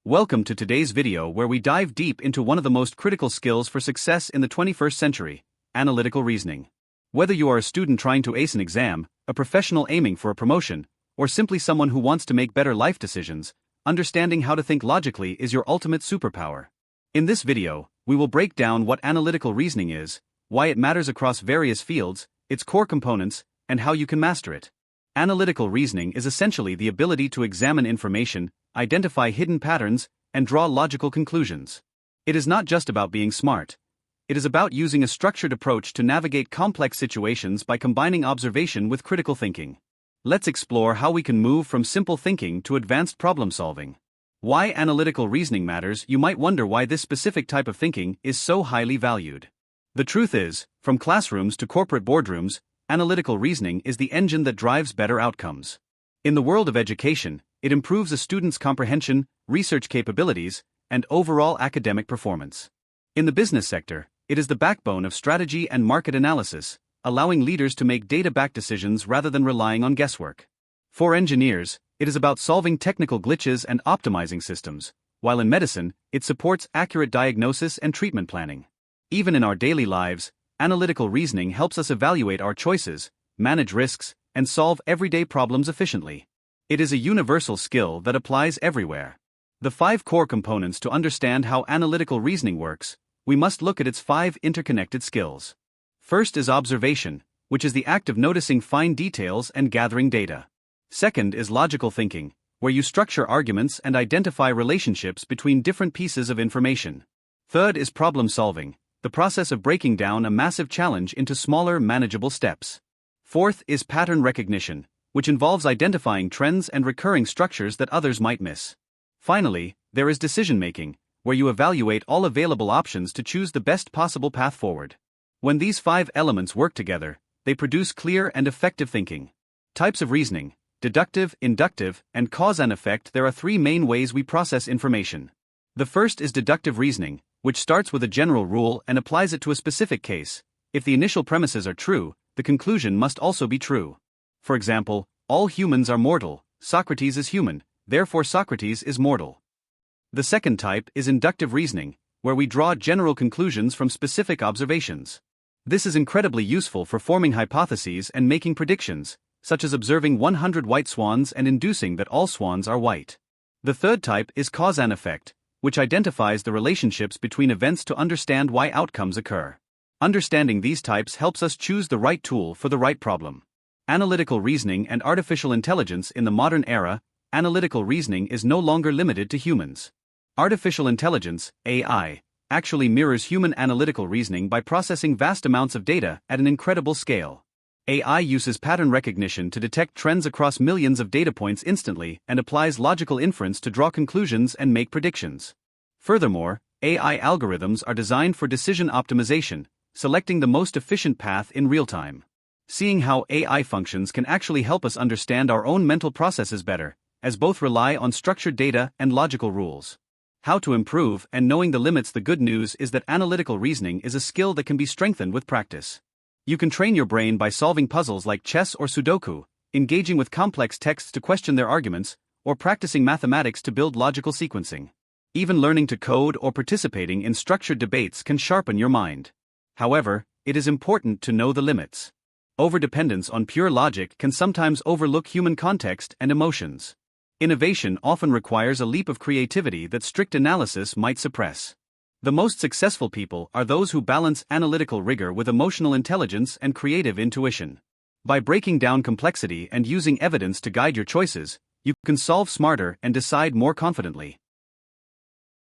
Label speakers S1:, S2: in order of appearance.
S1: Welcome to today's video where we dive deep into one of the most critical skills for success in the 21st century, analytical reasoning. Whether you are a student trying to ace an exam, a professional aiming for a promotion, or simply someone who wants to make better life decisions, understanding how to think logically is your ultimate superpower. In this video, we will break down what analytical reasoning is, why it matters across various fields, its core components, and how you can master it. Analytical reasoning is essentially the ability to examine information, identify hidden patterns, and draw logical conclusions. It is not just about being smart. It is about using a structured approach to navigate complex situations by combining observation with critical thinking. Let's explore how we can move from simple thinking to advanced problem solving. Why analytical reasoning matters. You might wonder why this specific type of thinking is so highly valued. The truth is, from classrooms to corporate boardrooms, analytical reasoning is the engine that drives better outcomes. In the world of education, it improves a student's comprehension, research capabilities, and overall academic performance. In the business sector, it is the backbone of strategy and market analysis, allowing leaders to make data-backed decisions rather than relying on guesswork. For engineers, it is about solving technical glitches and optimizing systems, while in medicine, it supports accurate diagnosis and treatment planning. Even in our daily lives, analytical reasoning helps us evaluate our choices, manage risks, and solve everyday problems efficiently. It is a universal skill that applies everywhere. The 5 core components to understand how analytical reasoning works, we must look at its 5 interconnected skills. First is observation, which is the act of noticing fine details and gathering data. Second is logical thinking, where you structure arguments and identify relationships between different pieces of information. Third is problem solving, the process of breaking down a massive challenge into smaller, manageable steps. Fourth is pattern recognition, which involves identifying trends and recurring structures that others might miss. Finally, there is decision-making, where you evaluate all available options to choose the best possible path forward. When these 5 elements work together, they produce clear and effective thinking. Types of reasoning: deductive, inductive, and cause and effect. There are 3 main ways we process information. The first is deductive reasoning, which starts with a general rule and applies it to a specific case. If the initial premises are true, the conclusion must also be true. For example, all humans are mortal, Socrates is human, therefore Socrates is mortal. The second type is inductive reasoning, where we draw general conclusions from specific observations. This is incredibly useful for forming hypotheses and making predictions, such as observing 100 white swans and inducing that all swans are white. The third type is cause and effect, which identifies the relationships between events to understand why outcomes occur. Understanding these types helps us choose the right tool for the right problem. Analytical reasoning and artificial intelligence. In the modern era, analytical reasoning is no longer limited to humans. Artificial intelligence, AI, actually mirrors human analytical reasoning by processing vast amounts of data at an incredible scale. AI uses pattern recognition to detect trends across millions of data points instantly and applies logical inference to draw conclusions and make predictions. Furthermore, AI algorithms are designed for decision optimization, selecting the most efficient path in real time. Seeing how AI functions can actually help us understand our own mental processes better, as both rely on structured data and logical rules. How to improve and knowing the limits. The good news is that analytical reasoning is a skill that can be strengthened with practice. You can train your brain by solving puzzles like chess or Sudoku, engaging with complex texts to question their arguments, or practicing mathematics to build logical sequencing. Even learning to code or participating in structured debates can sharpen your mind. However, it is important to know the limits. Overdependence on pure logic can sometimes overlook human context and emotions. Innovation often requires a leap of creativity that strict analysis might suppress. The most successful people are those who balance analytical rigor with emotional intelligence and creative intuition. By breaking down complexity and using evidence to guide your choices, you can solve smarter and decide more confidently.